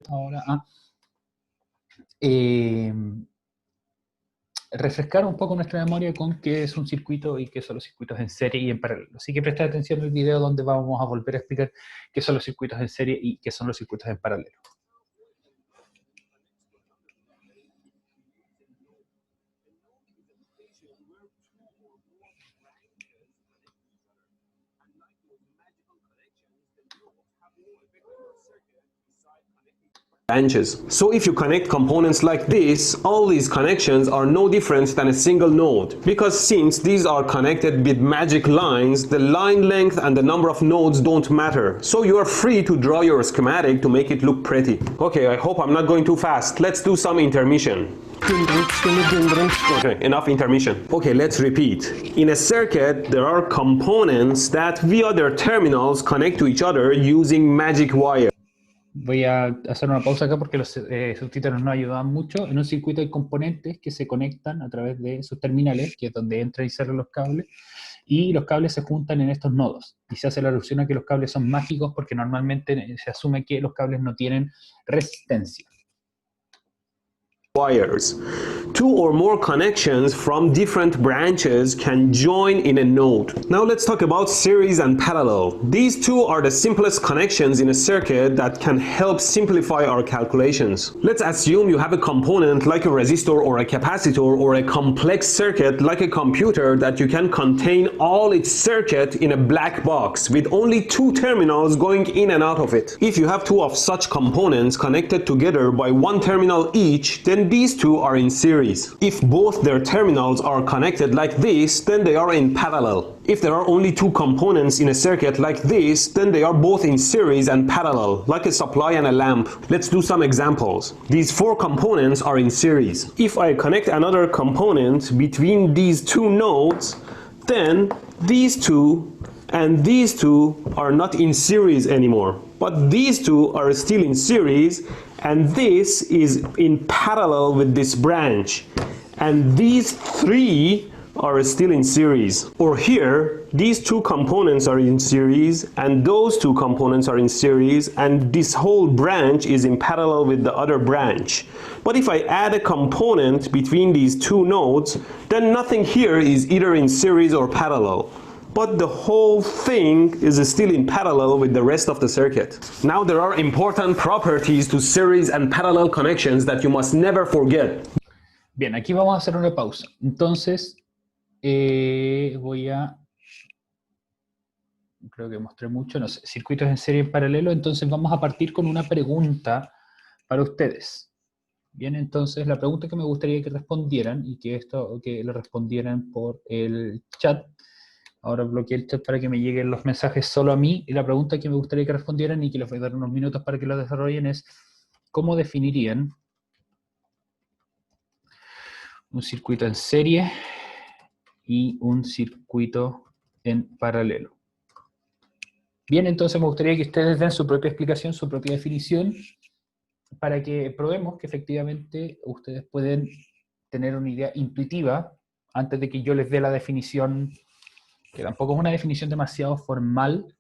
ahora a refrescar un poco nuestra memoria con qué es un circuito y qué son los circuitos en serie y en paralelo. Así que presta atención al video donde vamos a volver a explicar qué son los circuitos en serie y qué son los circuitos en paralelo. Branches. So if you connect components like this, all these connections are no different than a single node. Because since these are connected with magic lines, the line length and the number of nodes don't matter. So you are free to draw your schematic to make it look pretty. Okay, I hope I'm not going too fast. Let's do some intermission. Okay, enough intermission. Okay, let's repeat. In a circuit, there are components that via their terminals connect to each other using magic wire. Voy a hacer una pausa acá porque los subtítulos no ayudan mucho. En un circuito hay componentes que se conectan a través de sus terminales, que es donde entran y salen los cables, y los cables se juntan en estos nodos. Y se hace la alusión a que los cables son mágicos porque normalmente se asume que los cables no tienen resistencia. Wires. Two or more connections from different branches can join in a node. Now let's talk about series and parallel. These two are the simplest connections in a circuit that can help simplify our calculations. Let's assume you have a component like a resistor or a capacitor or a complex circuit like a computer that you can contain all its circuit in a black box with only two terminals going in and out of it. If you have two of such components connected together by one terminal each, then these two are in series. If both their terminals are connected like this, then they are in parallel. If there are only two components in a circuit like this, then they are both in series and parallel, like a supply and a lamp. Let's do some examples. These four components are in series. If I connect another component between these two nodes, then these two and these two are not in series anymore. But these two are still in series, and this is in parallel with this branch. And these three are still in series. Or here, these two components are in series, and those two components are in series, and this whole branch is in parallel with the other branch. But if I add a component between these two nodes, then nothing here is either in series or parallel. But the whole thing is still in parallel with the rest of the circuit. Now there are important properties to series and parallel connections that you must never forget. Bien, aquí vamos a hacer una pausa. Entonces, voy a... Creo que mostré mucho, no sé, circuitos en serie en paralelo. Entonces vamos a partir con una pregunta para ustedes. Bien, entonces la pregunta que me gustaría que respondieran, y que lo respondieran por el chat. Ahora bloqueé el chat para que me lleguen los mensajes solo a mí, y la pregunta que me gustaría que respondieran, y que les voy a dar unos minutos para que lo desarrollen, es ¿cómo definirían un circuito en serie y un circuito en paralelo? Bien, entonces me gustaría que ustedes den su propia explicación, su propia definición, para que probemos que efectivamente ustedes pueden tener una idea intuitiva antes de que yo les dé la definición, que tampoco es una definición demasiado formal,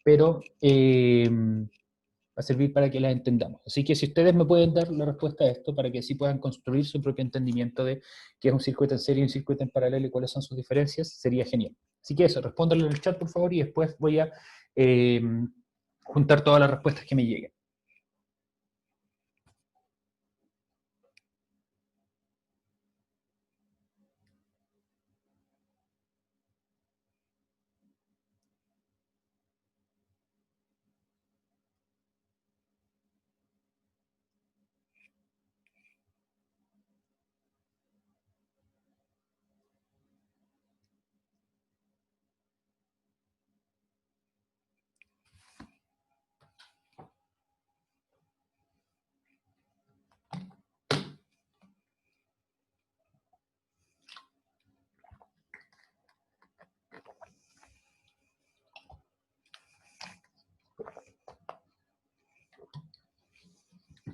pero va a servir para que la entendamos. Así que si ustedes me pueden dar la respuesta a esto, para que así puedan construir su propio entendimiento de qué es un circuito en serie y un circuito en paralelo y cuáles son sus diferencias, sería genial. Así que eso, respóndanlo en el chat, por favor, y después voy a juntar todas las respuestas que me lleguen.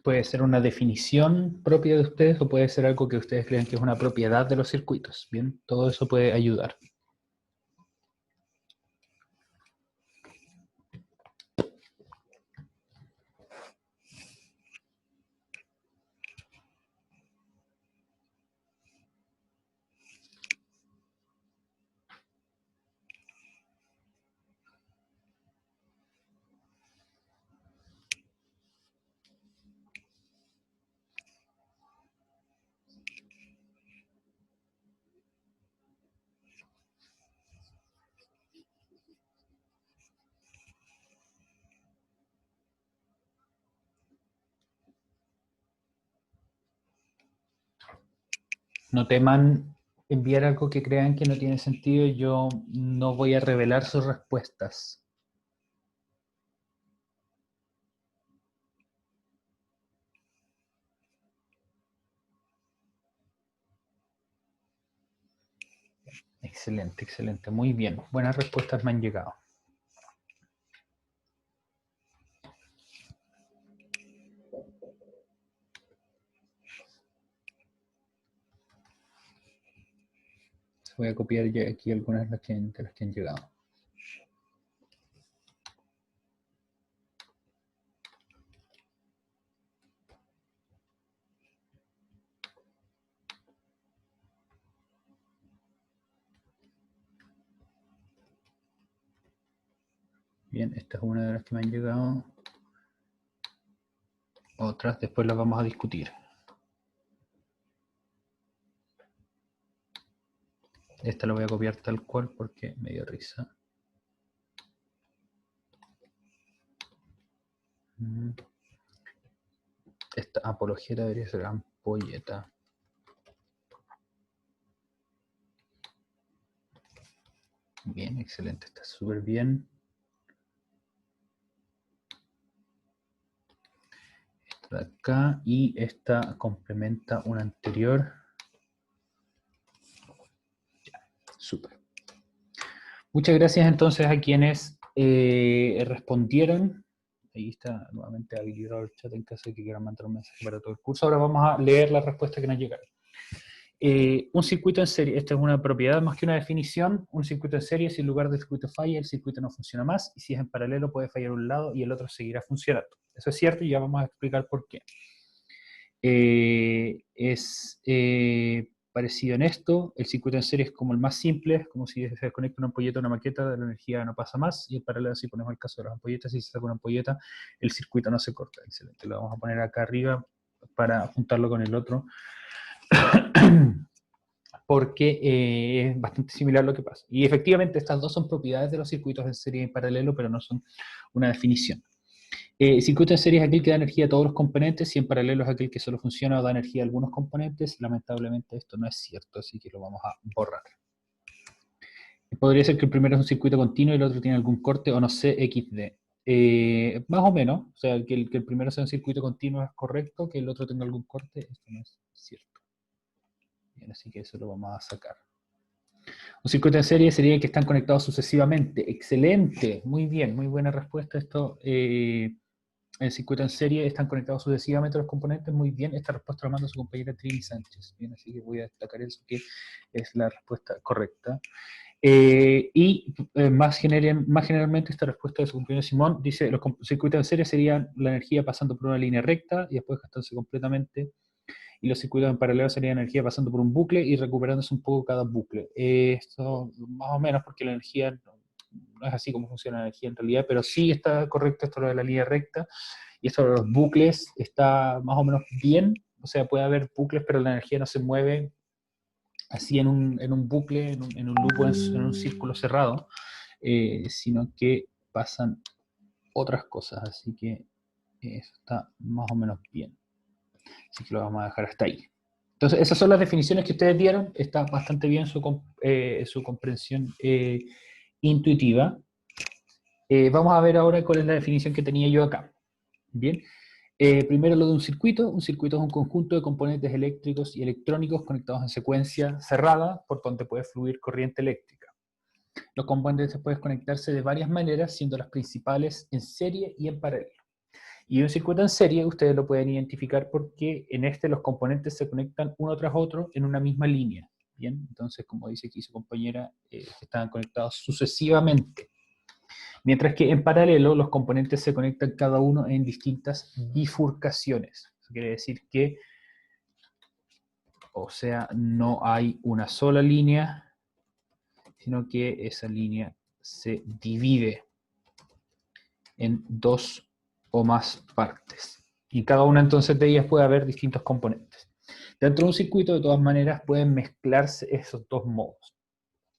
Puede ser una definición propia de ustedes o puede ser algo que ustedes crean que es una propiedad de los circuitos. Bien, todo eso puede ayudar. No teman enviar algo que crean que no tiene sentido. Yo no voy a revelar sus respuestas. Excelente, excelente. Muy bien. Buenas respuestas me han llegado. Voy a copiar ya aquí algunas de las que han llegado. Bien, esta es una de las que me han llegado. Otras después las vamos a discutir. Esta la voy a copiar tal cual porque me dio risa. Esta apologeta debería ser ampolleta. Bien, excelente, está súper bien. Esta de acá y esta complementa una anterior. Ya, súper. Muchas gracias entonces a quienes respondieron. Ahí está nuevamente habilitado el chat en caso de que quieran mandar un mensaje para todo el curso. Ahora vamos a leer las respuestas que nos llegaron. Un circuito en serie, esta es una propiedad más que una definición. Un circuito en serie, si en lugar del circuito falla, el circuito no funciona más, y si es en paralelo puede fallar un lado y el otro seguirá funcionando. Eso es cierto y ya vamos a explicar por qué. Es parecido en esto. El circuito en serie es como el más simple, es como si se desconecta una ampolleta a una maqueta, la energía no pasa más, y en paralelo, si ponemos el caso de las ampolletas, si se saca una ampolleta, el circuito no se corta. Excelente, lo vamos a poner acá arriba para juntarlo con el otro, porque es bastante similar lo que pasa. Y efectivamente estas dos son propiedades de los circuitos en serie y en paralelo, pero no son una definición. Circuito en serie es aquel que da energía a todos los componentes y en paralelo es aquel que solo funciona o da energía a algunos componentes. Lamentablemente esto no es cierto, así que lo vamos a borrar. Podría ser que el primero es un circuito continuo y el otro tiene algún corte o no sé, XD. Más o menos, o sea, que el primero sea un circuito continuo es correcto, que el otro tenga algún corte, esto no es cierto. Bien, así que eso lo vamos a sacar. Un circuito en serie sería el que están conectados sucesivamente. Excelente, muy bien, muy buena respuesta. Esto, el circuito en serie están conectados sucesivamente los componentes. Muy bien, esta respuesta la manda su compañera Trini Sánchez. Bien, así que voy a destacar eso, que es la respuesta correcta. Más generalmente esta respuesta de su compañero Simón dice, los circuitos en serie serían la energía pasando por una línea recta y después gastándose completamente, y los circuitos en paralelo serían energía pasando por un bucle y recuperándose un poco cada bucle. Esto más o menos porque la energía no es así como funciona la energía en realidad, pero sí está correcto esto de la línea recta, y esto de los bucles está más o menos bien, o sea, puede haber bucles, pero la energía no se mueve así en un bucle, en un loop, en un círculo cerrado, sino que pasan otras cosas, así que eso está más o menos bien. Así que lo vamos a dejar hasta ahí. Entonces, esas son las definiciones que ustedes dieron. Está bastante bien su comprensión intuitiva. Vamos a ver ahora cuál es la definición que tenía yo acá. Bien. Primero lo de un circuito. Un circuito es un conjunto de componentes eléctricos y electrónicos conectados en secuencia cerrada por donde puede fluir corriente eléctrica. Los componentes pueden conectarse de varias maneras, siendo las principales en serie y en paralelo. Y un circuito en serie ustedes lo pueden identificar porque en este los componentes se conectan uno tras otro en una misma línea. Bien, entonces como dice aquí su compañera, están conectados sucesivamente. Mientras que en paralelo los componentes se conectan cada uno en distintas bifurcaciones. Eso quiere decir que, o sea, no hay una sola línea, sino que esa línea se divide en dos o más partes. Y cada una entonces de ellas puede haber distintos componentes. Dentro de un circuito, de todas maneras, pueden mezclarse esos dos modos.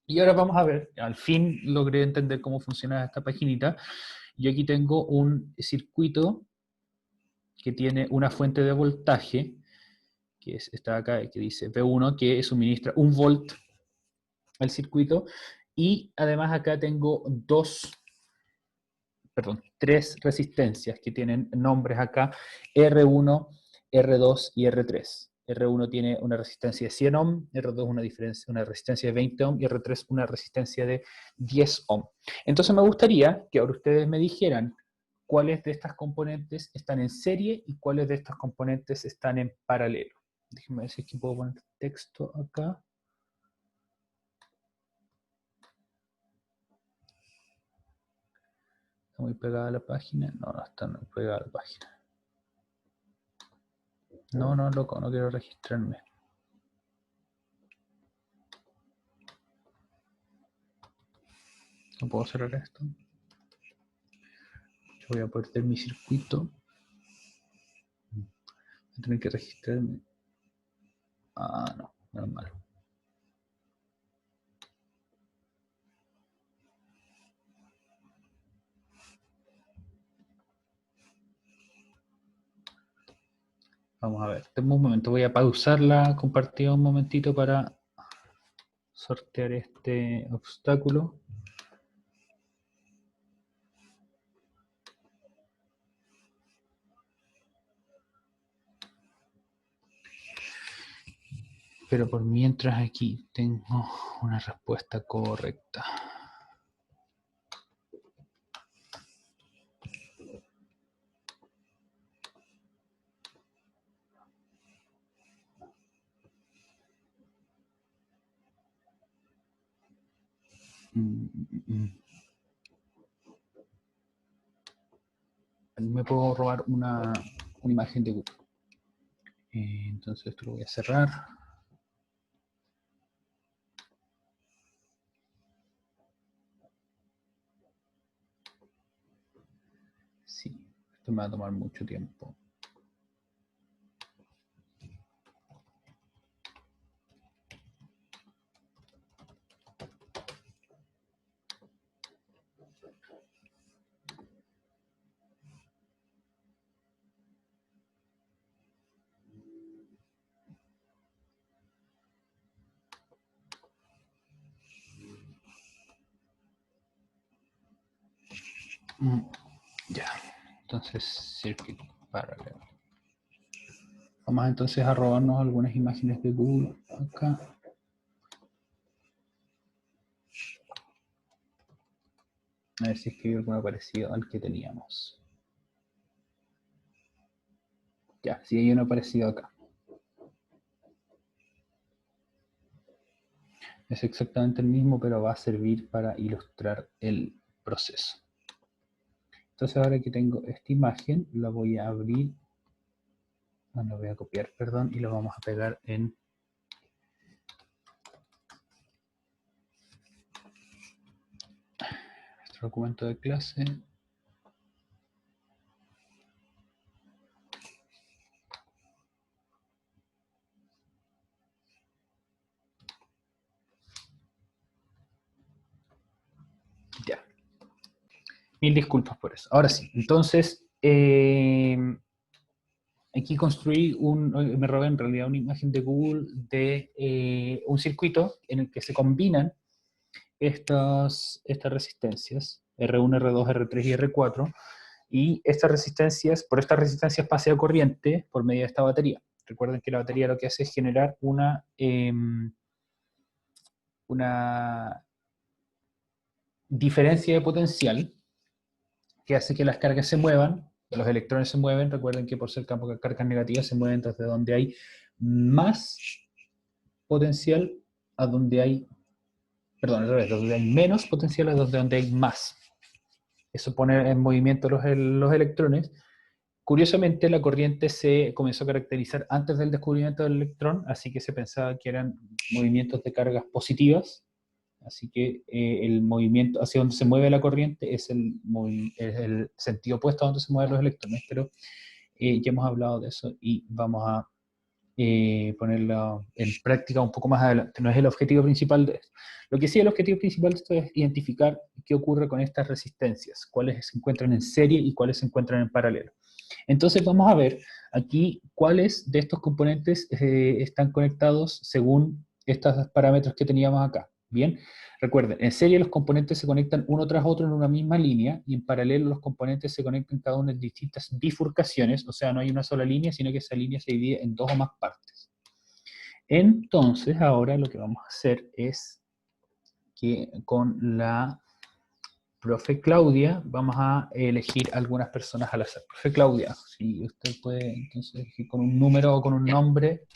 Y ahora vamos a ver, al fin logré entender cómo funciona esta paginita. Yo aquí tengo un circuito que tiene una fuente de voltaje que es esta de acá, que dice V1, que suministra 1 volt al circuito, y además acá tengo tres resistencias que tienen nombres acá, R1, R2 y R3. R1 tiene una resistencia de 100 ohm, R2 una resistencia de 20 ohm y R3 una resistencia de 10 ohm. Entonces me gustaría que ahora ustedes me dijeran cuáles de estas componentes están en serie y cuáles de estos componentes están en paralelo. Déjenme ver si es que puedo poner texto acá. ¿Está muy pegada a la página? No, no está muy pegada a la página. No, loco, no quiero registrarme. No puedo cerrar esto. Yo voy a perder mi circuito. Voy a tener que registrarme. Ah, no es malo. Vamos a ver, tengo un momento, voy a pausar la compartida un momentito para sortear este obstáculo. Pero por mientras aquí tengo una respuesta correcta. Me puedo robar una imagen de Google. Entonces esto lo voy a cerrar. Sí, esto me va a tomar mucho tiempo. Ya, entonces circuit paralelo. Vamos entonces a robarnos algunas imágenes de Google acá. A ver si es que hay alguno parecido al que teníamos. Ya, sí hay uno parecido acá. Es exactamente el mismo, pero va a servir para ilustrar el proceso. Entonces ahora que tengo esta imagen, la voy a abrir, no, la voy a copiar, perdón, y lo vamos a pegar en nuestro documento de clase. Ya. Mil disculpas por eso. Ahora sí, entonces, aquí construí me robé en realidad una imagen de Google de un circuito en el que se combinan estas resistencias, R1, R2, R3 y R4, y por estas resistencias pasea corriente por medio de esta batería. Recuerden que la batería lo que hace es generar una diferencia de potencial que hace que las cargas se muevan, los electrones se mueven. Recuerden que por ser campo de cargas negativas se mueven desde donde hay más potencial a donde hay, perdón, al revés, donde hay menos potencial a donde hay más. Eso pone en movimiento los electrones. Curiosamente, la corriente se comenzó a caracterizar antes del descubrimiento del electrón, así que se pensaba que eran movimientos de cargas positivas. Así que el movimiento hacia donde se mueve la corriente es el sentido opuesto a donde se mueven los electrones, pero ya hemos hablado de eso y vamos a ponerlo en práctica un poco más adelante. No es el objetivo principal de esto. Lo que sí, el objetivo principal de esto es identificar qué ocurre con estas resistencias, cuáles se encuentran en serie y cuáles se encuentran en paralelo. Entonces vamos a ver aquí cuáles de estos componentes están conectados según estos parámetros que teníamos acá. Bien, recuerden, en serie los componentes se conectan uno tras otro en una misma línea y en paralelo los componentes se conectan cada uno en distintas bifurcaciones, o sea, no hay una sola línea, sino que esa línea se divide en dos o más partes. Entonces, ahora lo que vamos a hacer es que con la profe Claudia vamos a elegir algunas personas al azar. Profe Claudia, si usted puede entonces elegir con un número o con un nombre.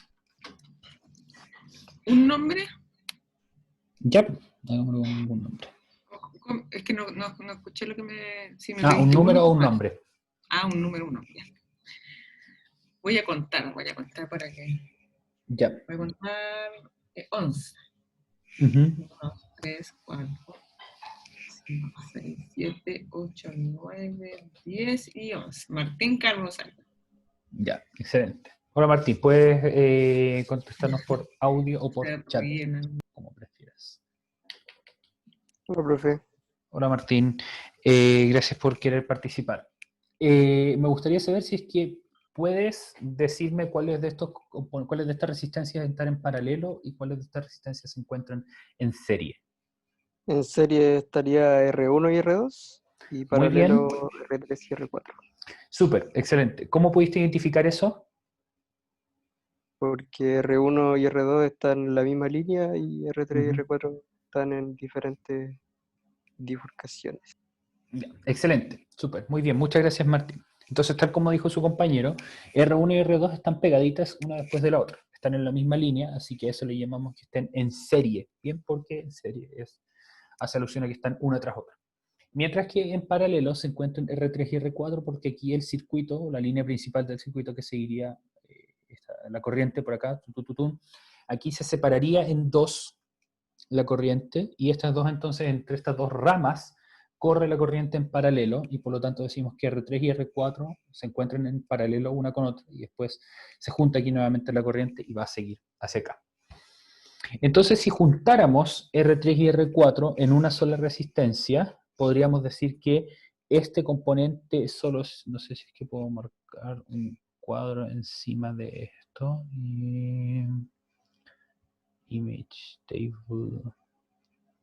¿Un nombre? Ya, hagámoslo con ningún nombre. Es que no escuché lo que me... Si me Un pediste número uno, o un nombre. Un número uno. Ya. Voy a contar para que... Ya. Voy a contar 11. 1, 2, 3, 4, 5, 6, 7, 8, 9, 10 y 11. Martín Carlos Alba. Ya, excelente. Hola Martín, puedes contestarnos por audio o por chat, como prefieras. Hola, profe. Hola Martín, gracias por querer participar. Me gustaría saber si es que puedes decirme cuáles de estas resistencias están en paralelo y cuáles de estas resistencias se encuentran en serie. En serie estaría R1 y R2 y paralelo R3 y R4. Súper, excelente. ¿Cómo pudiste identificar eso? Porque R1 y R2 están en la misma línea y R3 y R4 están en diferentes bifurcaciones. Excelente, súper, muy bien, muchas gracias Martín. Entonces, tal como dijo su compañero, R1 y R2 están pegaditas una después de la otra, están en la misma línea, así que eso le llamamos que estén en serie, bien, porque en serie hace alusión a que están una tras otra. Mientras que en paralelo se encuentran R3 y R4, porque aquí el circuito, la línea principal del circuito que seguiría la corriente por acá, aquí se separaría en dos la corriente, y estas dos entonces, entre estas dos ramas, corre la corriente en paralelo, y por lo tanto decimos que R3 y R4 se encuentran en paralelo una con otra, y después se junta aquí nuevamente la corriente y va a seguir hacia acá. Entonces, si juntáramos R3 y R4 en una sola resistencia, podríamos decir que este componente solo, no sé si es que puedo marcar un cuadro encima de esto, image table,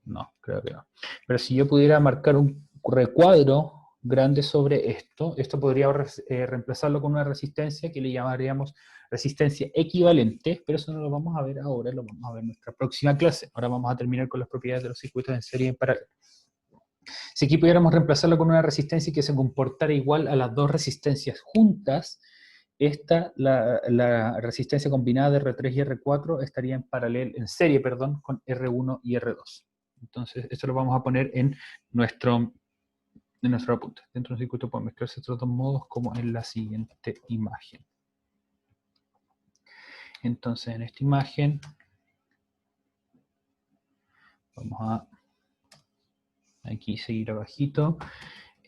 no, creo que no. Pero si yo pudiera marcar un recuadro grande sobre esto podría reemplazarlo con una resistencia que le llamaríamos resistencia equivalente, pero eso no lo vamos a ver ahora, lo vamos a ver en nuestra próxima clase. Ahora vamos a terminar con las propiedades de los circuitos en serie y en paralelo. Si aquí pudiéramos reemplazarlo con una resistencia que se comportara igual a las dos resistencias juntas, la resistencia combinada de R3 y R4 estaría en serie con R1 y R2. Entonces, esto lo vamos a poner en nuestro apunte. Dentro de un circuito pueden mezclarse estos dos modos como en la siguiente imagen. Entonces, en esta imagen vamos a aquí seguir abajito.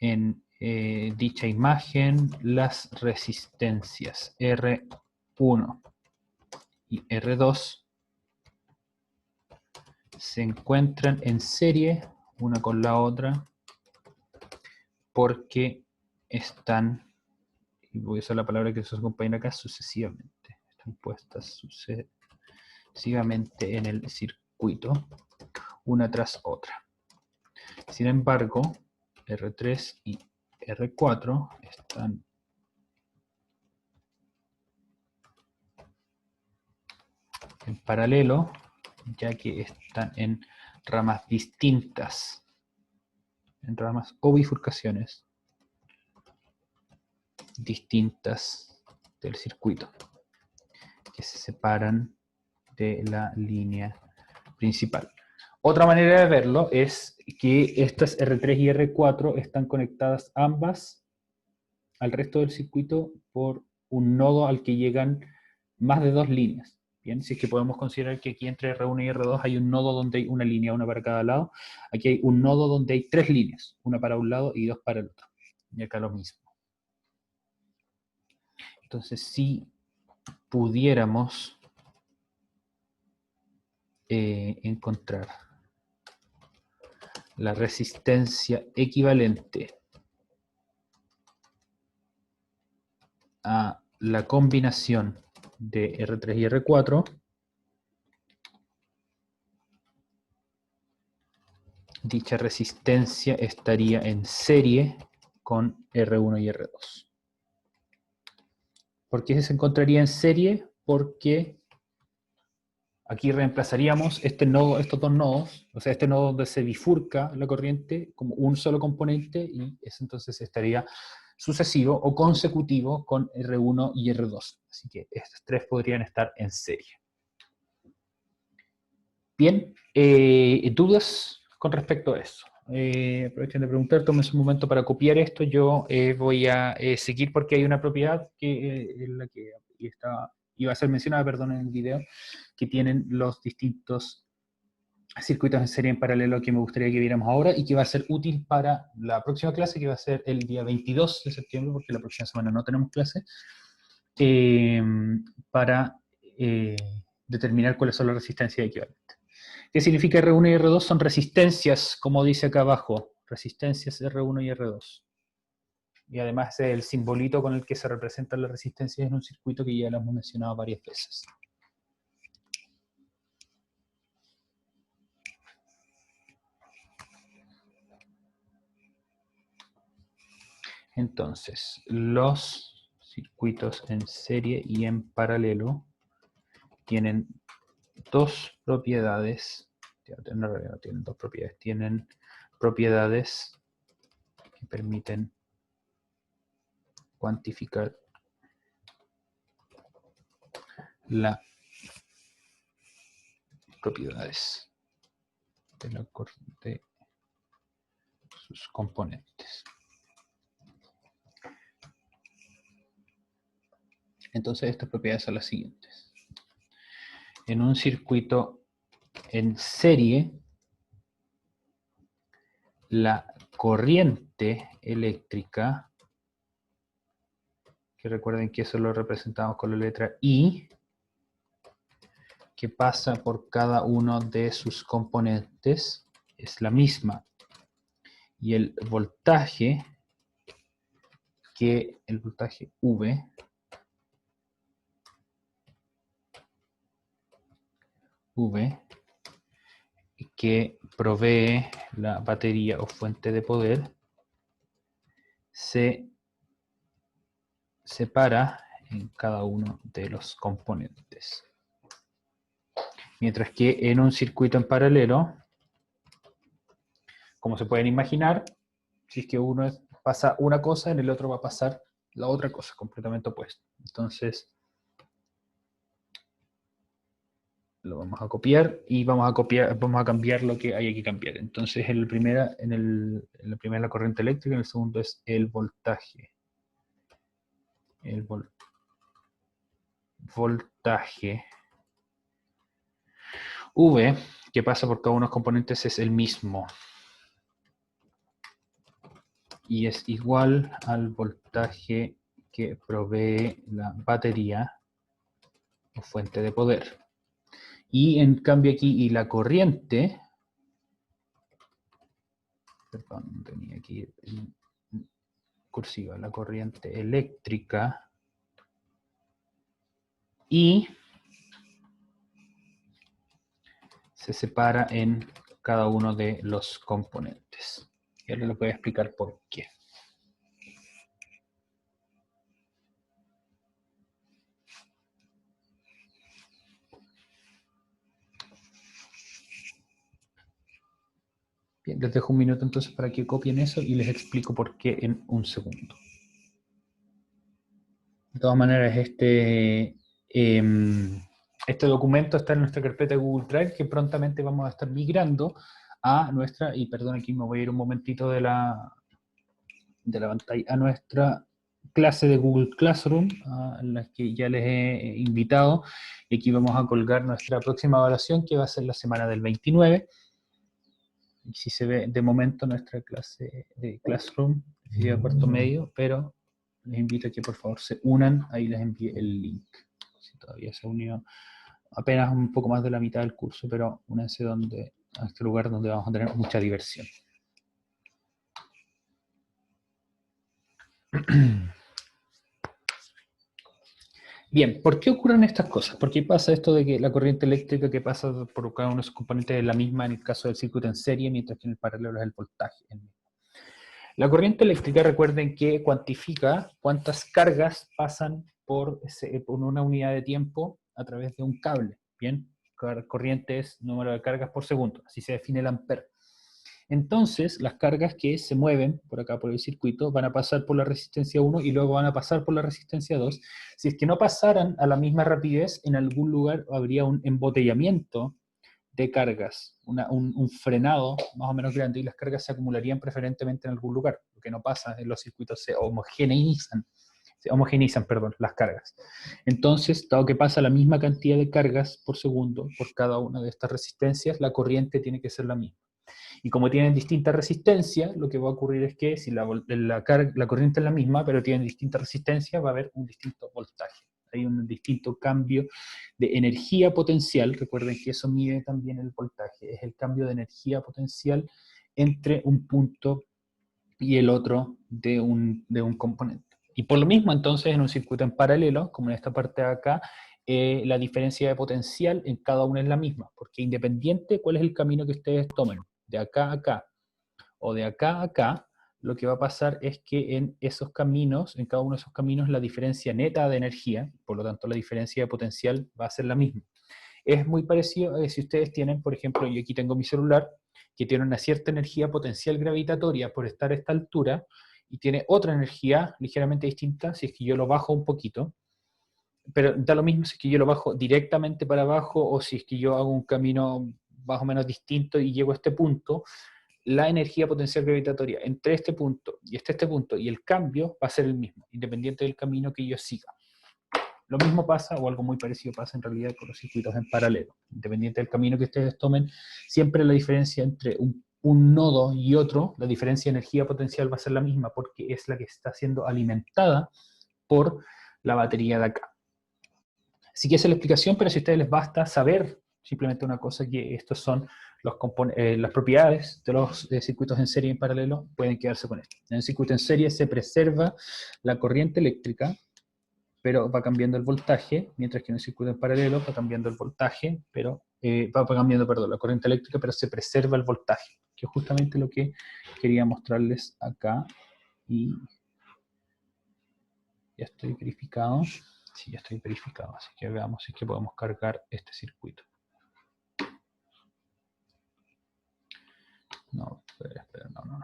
En dicha imagen, las resistencias R1 y R2 se encuentran en serie una con la otra porque están, y voy a usar la palabra que se acompaña acá, sucesivamente. Están puestas sucesivamente en el circuito, una tras otra. Sin embargo, R3 y R4 están en paralelo, ya que están en ramas distintas, en ramas o bifurcaciones distintas del circuito, que se separan de la línea principal. Otra manera de verlo es que estas R3 y R4 están conectadas ambas al resto del circuito por un nodo al que llegan más de dos líneas. Bien, si es que podemos considerar que aquí entre R1 y R2 hay un nodo donde hay una línea, una para cada lado. Aquí hay un nodo donde hay tres líneas, una para un lado y dos para el otro. Y acá lo mismo. Entonces, si pudiéramos encontrar la resistencia equivalente a la combinación de R3 y R4, dicha resistencia estaría en serie con R1 y R2. ¿Por qué se encontraría en serie? Porque aquí reemplazaríamos estos dos nodos, o sea, este nodo donde se bifurca la corriente como un solo componente, y eso entonces estaría sucesivo o consecutivo con R1 y R2. Así que estos tres podrían estar en serie. Bien, ¿dudas con respecto a eso? Aprovechen de preguntar, tómense un momento para copiar esto. Yo voy a seguir porque hay una propiedad que, en la que iba a ser mencionada, perdón, en el video, que tienen los distintos circuitos en serie en paralelo que me gustaría que viéramos ahora y que va a ser útil para la próxima clase, que va a ser el día 22 de septiembre, porque la próxima semana no tenemos clase, para determinar cuáles son las resistencias equivalentes. ¿Qué significa R1 y R2? Son resistencias, como dice acá abajo, resistencias R1 y R2. Y además el simbolito con el que se representan las resistencias en un circuito que ya lo hemos mencionado varias veces. Entonces, los circuitos en serie y en paralelo tienen dos propiedades, en realidad no tienen dos propiedades, tienen propiedades que permiten cuantificar las propiedades de sus componentes. Entonces estas propiedades son las siguientes. En un circuito en serie, la corriente eléctrica, que recuerden que eso lo representamos con la letra I, que pasa por cada uno de sus componentes, es la misma. Y el voltaje V, que provee la batería o fuente de poder, se separa en cada uno de los componentes. Mientras que en un circuito en paralelo, como se pueden imaginar, si es que uno pasa una cosa, en el otro va a pasar la otra cosa, completamente opuesta. Entonces, lo vamos a copiar y vamos a cambiar lo que hay que cambiar. Entonces, en la primera la corriente eléctrica, en el segundo es el voltaje. El voltaje V, que pasa por cada uno de los componentes, es el mismo. Y es igual al voltaje que provee la batería o fuente de poder. Y en cambio aquí, y la corriente, perdón, tenía aquí cursiva, la corriente eléctrica, y se separa en cada uno de los componentes. Y ahora les voy a explicar por qué. Bien, les dejo un minuto entonces para que copien eso y les explico por qué en un segundo. De todas maneras, este documento está en nuestra carpeta de Google Drive, que prontamente vamos a estar migrando a nuestra, y perdón, aquí me voy a ir un momentito de la pantalla, a nuestra clase de Google Classroom, a la que ya les he invitado, y aquí vamos a colgar nuestra próxima evaluación, que va a ser la semana del 29. Y si se ve de momento nuestra clase de Classroom, de cuarto medio, pero les invito a que por favor se unan, ahí les envié el link. Si todavía se unió apenas un poco más de la mitad del curso, pero únanse a este lugar donde vamos a tener mucha diversión. Bien, ¿por qué ocurren estas cosas? ¿Por qué pasa esto de que la corriente eléctrica que pasa por cada uno de sus componentes es la misma en el caso del circuito en serie, mientras que en el paralelo es el voltaje? La corriente eléctrica, recuerden que cuantifica cuántas cargas pasan por una unidad de tiempo a través de un cable. Bien, corriente es número de cargas por segundo, así se define el ampere. Entonces, las cargas que se mueven por acá por el circuito van a pasar por la resistencia 1 y luego van a pasar por la resistencia 2. Si es que no pasaran a la misma rapidez, en algún lugar habría un embotellamiento de cargas, un frenado más o menos grande, y las cargas se acumularían preferentemente en algún lugar. Lo que no pasa en los circuitos se homogeneizan, las cargas. Entonces, dado que pasa la misma cantidad de cargas por segundo por cada una de estas resistencias, la corriente tiene que ser la misma. Y como tienen distinta resistencia, lo que va a ocurrir es que si la corriente es la misma, pero tienen distinta resistencia, va a haber un distinto voltaje. Hay un distinto cambio de energía potencial. Recuerden que eso mide también el voltaje. Es el cambio de energía potencial entre un punto y el otro de un componente. Y por lo mismo, entonces, en un circuito en paralelo, como en esta parte de acá, la diferencia de potencial en cada uno es la misma, porque independiente cuál es el camino que ustedes tomen, de acá a acá o de acá a acá, lo que va a pasar es que en esos caminos, en cada uno de esos caminos, la diferencia neta de energía, por lo tanto la diferencia de potencial va a ser la misma. Es muy parecido a si ustedes tienen, por ejemplo, yo aquí tengo mi celular, que tiene una cierta energía potencial gravitatoria por estar a esta altura, y tiene otra energía ligeramente distinta si es que yo lo bajo un poquito, pero da lo mismo si es que yo lo bajo directamente para abajo o si es que yo hago un camino más o menos distinto y llego a este punto. La energía potencial gravitatoria entre este punto y el cambio va a ser el mismo, independiente del camino que yo siga. Lo mismo pasa, o algo muy parecido pasa en realidad con los circuitos en paralelo. Independiente del camino que ustedes tomen, siempre la diferencia entre un nodo y otro, la diferencia de energía potencial va a ser la misma, porque es la que está siendo alimentada por la batería de acá. Así que esa es la explicación, pero si a ustedes les basta saber simplemente una cosa, que estos son las propiedades de los circuitos en serie y en paralelo, pueden quedarse con esto. En el circuito en serie se preserva la corriente eléctrica, pero va cambiando el voltaje, mientras que en el circuito en paralelo va cambiando el voltaje, pero va cambiando, perdón, la corriente eléctrica, pero se preserva el voltaje, que es justamente lo que quería mostrarles acá. Y ya estoy verificado. Sí, ya estoy verificado, así que veamos si es que podemos cargar este circuito. No, espera, no.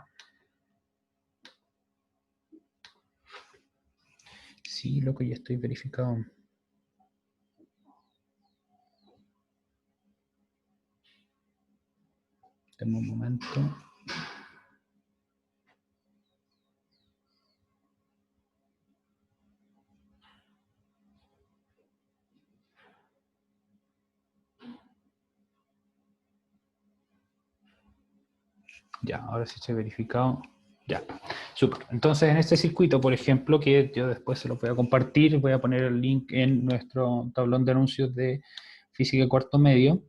Sí, loco, ya estoy verificado. Dame un momento. Ya, ahora sí estoy verificado. Ya, súper. Entonces, en este circuito, por ejemplo, que yo después se lo voy a compartir, voy a poner el link en nuestro tablón de anuncios de Física Cuarto Medio.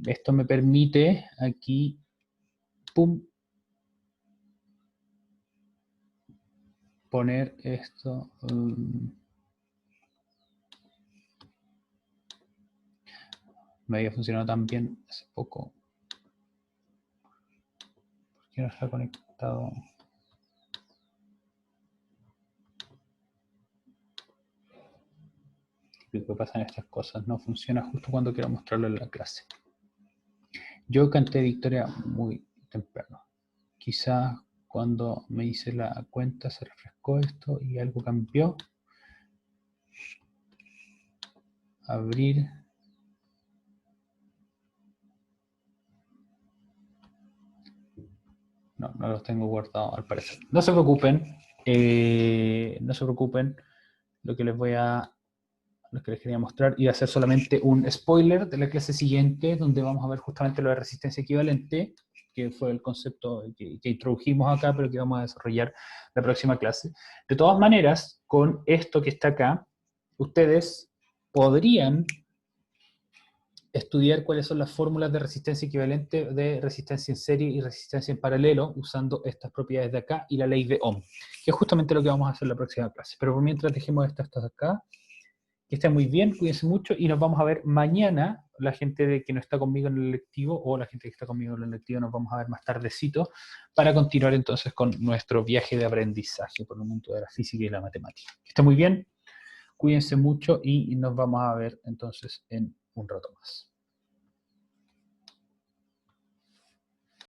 Esto me permite aquí, pum, poner esto. Me había funcionado tan bien hace poco. ¿Por qué no está conectado? Lo que pasa en estas cosas, no funciona justo cuando quiero mostrarlo en la clase. Yo canté victoria muy temprano. Quizás cuando me hice la cuenta se refrescó esto y algo cambió. Abrir. No los tengo guardados al parecer. No se preocupen. No se preocupen. Lo que les quería mostrar iba a ser solamente un spoiler de la clase siguiente, donde vamos a ver justamente lo de resistencia equivalente, que fue el concepto que introdujimos acá, pero que vamos a desarrollar la próxima clase. De todas maneras, con esto que está acá, ustedes podrían estudiar cuáles son las fórmulas de resistencia equivalente, de resistencia en serie y resistencia en paralelo, usando estas propiedades de acá y la ley de Ohm, que es justamente lo que vamos a hacer en la próxima clase. Pero por mientras dejemos esto hasta acá. Que estén muy bien, cuídense mucho y nos vamos a ver mañana. La gente que no está conmigo en el lectivo o la gente que está conmigo en el lectivo nos vamos a ver más tardecito para continuar entonces con nuestro viaje de aprendizaje por el mundo de la física y la matemática. Que estén muy bien, cuídense mucho y nos vamos a ver entonces en un rato más.